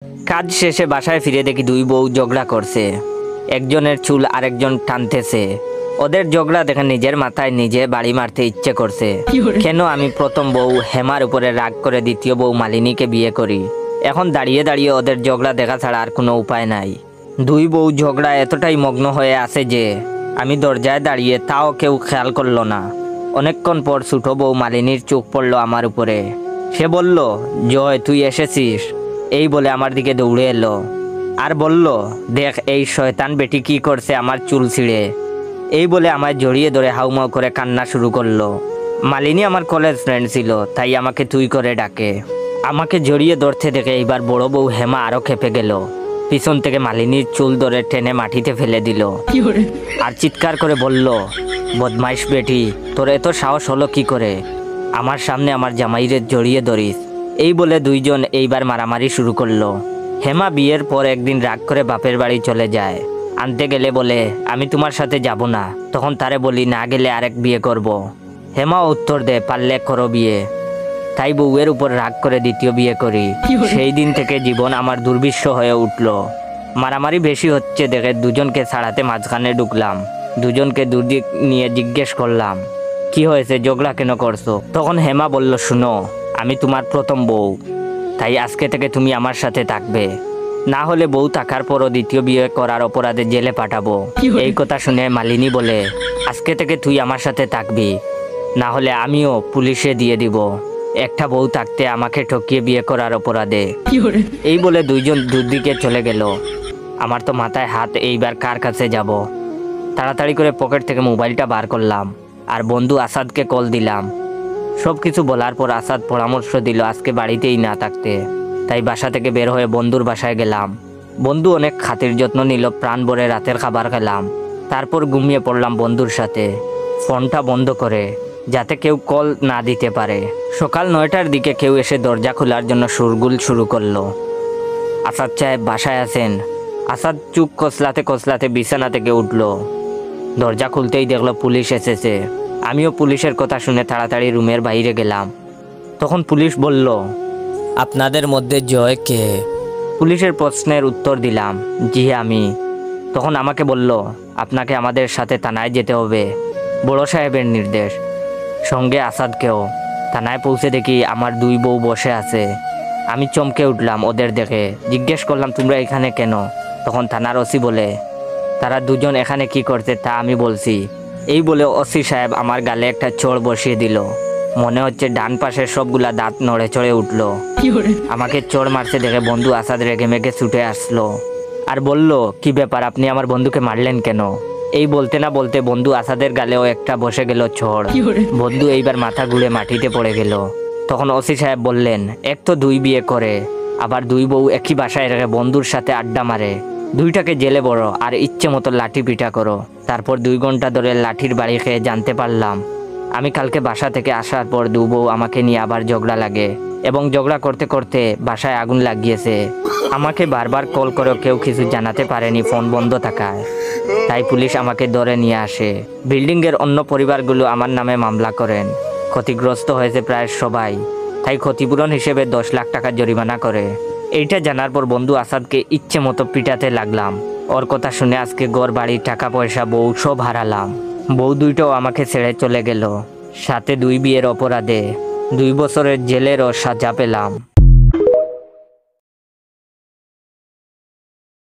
কাজ শেষে বাসায় ফিরে দেখি দুই বউ ঝগড়া করছে। একজনের চুল আরেকজন টানতেছে। ওদের ঝগড়া দেখে নিজের মাথায় নিজে বাড়ি মারতে ইচ্ছে করছে। কেন আমি প্রথম বউ হেমার উপরে রাগ করে দ্বিতীয় বউ মালিনীকে বিয়ে করি? এখন দাঁড়িয়ে দাঁড়িয়ে ওদের ঝগড়া দেখা ছাড়া আর কোনো উপায় নাই। দুই বউ ঝগড়া এতটাই মগ্ন হয়ে আছে যে আমি দরজায় দাঁড়িয়ে তাও কেউ খেয়াল করলো না। অনেকক্ষণ পর ছোট বউ মালিনীর চোখ পড়লো আমার উপরে। সে বলল, জয় তুই এসেছিস। এই বলে আমার দিকে দৌড়ে এলো আর বলল, দেখ এই শয়তান বেটি কি করছে আমার চুল ছিঁড়ে। এই বলে আমায় জড়িয়ে ধরে হাউমাউ করে কান্না শুরু করলো। মালিনী আমার কলেজ ফ্রেন্ড ছিল, তাই আমাকে তুই করে ডাকে। আমাকে জড়িয়ে ধরতে দেখে এইবার বড় বউ হেমা আরো খেপে গেল। পিছন থেকে মালিনীর চুল ধরে টেনে মাটিতে ফেলে দিল আর চিৎকার করে বলল, বদমাইশ বেটি, তোর এত সাহস হলো কি করে আমার সামনে আমার জামাইরে জড়িয়ে ধরিস? এই বলে দুইজন এইবার মারামারি শুরু করলো। হেমা বিয়ের পর একদিন রাগ করে বাপের বাড়ি চলে যায়। আনতে গেলে বলে, আমি তোমার সাথে যাব না। তখন তারে বলি, না গেলে আরেক বিয়ে করব। হেমা উত্তর দেয়, পারলে করো বিয়ে। তাই বউয়ের উপর রাগ করে দ্বিতীয় বিয়ে করি। সেই দিন থেকে জীবন আমার দুর্বিষহ হয়ে উঠল। মারামারি বেশি হচ্ছে দেখে দুজনকে ছাড়াতে মাঝখানে ঢুকলাম। দুজনকে দুদিক নিয়ে জিজ্ঞেস করলাম, কি হয়েছে, ঝগড়া কেন করছো? তখন হেমা বলল, শুনো, আমি তোমার প্রথম বউ, তাই আজকে থেকে তুমি আমার সাথে থাকবে। না হলে বউ থাকার পরও দ্বিতীয় বিয়ে করার অপরাধে জেলে পাঠাবো। এই কথা শুনে মালিনী বলে, আজকে থেকে তুই আমার সাথে থাকবি, না হলে আমিও পুলিশে দিয়ে দিব একটা বউ থাকতে আমাকে ঠকিয়ে বিয়ে করার অপরাধে। এই বলে দুইজন দুদিকে চলে গেল। আমার তো মাথায় হাত, এইবার কার কাছে যাব? তাড়াতাড়ি করে পকেট থেকে মোবাইলটা বার করলাম আর বন্ধু আসাদকে কল দিলাম। সব কিছু বলার পর আসাদ পরামর্শ দিল আজকে বাড়িতেই না থাকতে। তাই বাসা থেকে বের হয়ে বন্ধুর বাসায় গেলাম। বন্ধু অনেক খাতির যত্ন নিল, প্রাণ ভরে রাতের খাবার খেলাম। তারপর ঘুমিয়ে পড়লাম বন্ধুর সাথে, ফোনটা বন্ধ করে, যাতে কেউ কল না দিতে পারে। সকাল 9টার দিকে কেউ এসে দরজা খোলার জন্য শোরগোল শুরু করলো। আসাদ সাহেব বাসায় আছেন? আসাদ চুপ কসলাতে কসলাতে বিছানা থেকে উঠল। দরজা খুলতেই দেখলো পুলিশ এসেছে। আমিও পুলিশের কথা শুনে তাড়াতাড়ি রুমের বাইরে গেলাম। তখন পুলিশ বলল, আপনাদের মধ্যে জয় কে? পুলিশের প্রশ্নের উত্তর দিলাম, জি আমি। তখন আমাকে বলল, আপনাকে আমাদের সাথে থানায় যেতে হবে, বড় সাহেবের নির্দেশ। সঙ্গে আসাদকেও। থানায় পৌঁছে দেখি আমার দুই বউ বসে আছে। আমি চমকে উঠলাম ওদের দেখে। জিজ্ঞেস করলাম, তোমরা এখানে কেন? তখন থানার ওসি বলে, তারা দুজন এখানে কি করতে তা আমি বলছি। এই বলে ওসি সাহেব আমার গালে একটা চড় বসিয়ে দিল। মনে হচ্ছে ডান পাশের সবগুলা দাঁত নড়ে চড়ে উঠলো। আমাকে চড় মারতে দেখে বন্ধু আসাদ রেগে মেগে ছুটে আসলো আর বলল, কি ব্যাপার, আপনি আমার বন্ধুকে মারলেন কেন? এই বলতে না বলতে বন্ধু আসাদের গালেও একটা বসে গেল চড়। বন্ধু এইবার মাথা ঘুরে মাটিতে পড়ে গেল। তখন ওসি সাহেব বললেন, এক তো দুই বিয়ে করে, আবার দুই বউ একই বাসায় রেখে বন্ধুর সাথে আড্ডা মারে, দুইটাকে জেলে বড় আর ইচ্ছে মতো লাঠি পিটা করো। তারপর 2 ঘন্টা ধরে লাঠির বাড়ি খেয়ে জানতে পারলাম আমি কালকে বাসা থেকে আসার পর দু বউ আমাকে নিয়ে আবার ঝগড়া লাগে এবং ঝগড়া করতে করতে বাসায় আগুন লাগিয়েছে। আমাকে বারবার কল করেও কেউ কিছু জানাতে পারেনি, ফোন বন্ধ থাকায়। তাই পুলিশ আমাকে ধরে নিয়ে আসে। বিল্ডিংয়ের অন্য পরিবারগুলো আমার নামে মামলা করেন। ক্ষতিগ্রস্ত হয়েছে প্রায় সবাই, তাই ক্ষতিপূরণ হিসেবে 10 লাখ টাকা জরিমানা করে। এইটা জানার পর বন্ধু আসাদকে ইচ্ছে মতো পিটাতে লাগলাম। ওর কথা শুনে আজকে ঘর বাড়ি টাকা পয়সা বউ সব হারালাম। বউ দুইটাও আমাকে ছেড়ে চলে গেল, সাথে 2 বিয়ের অপরাধে 2 বছরের জেলেরও সাজা পেলাম।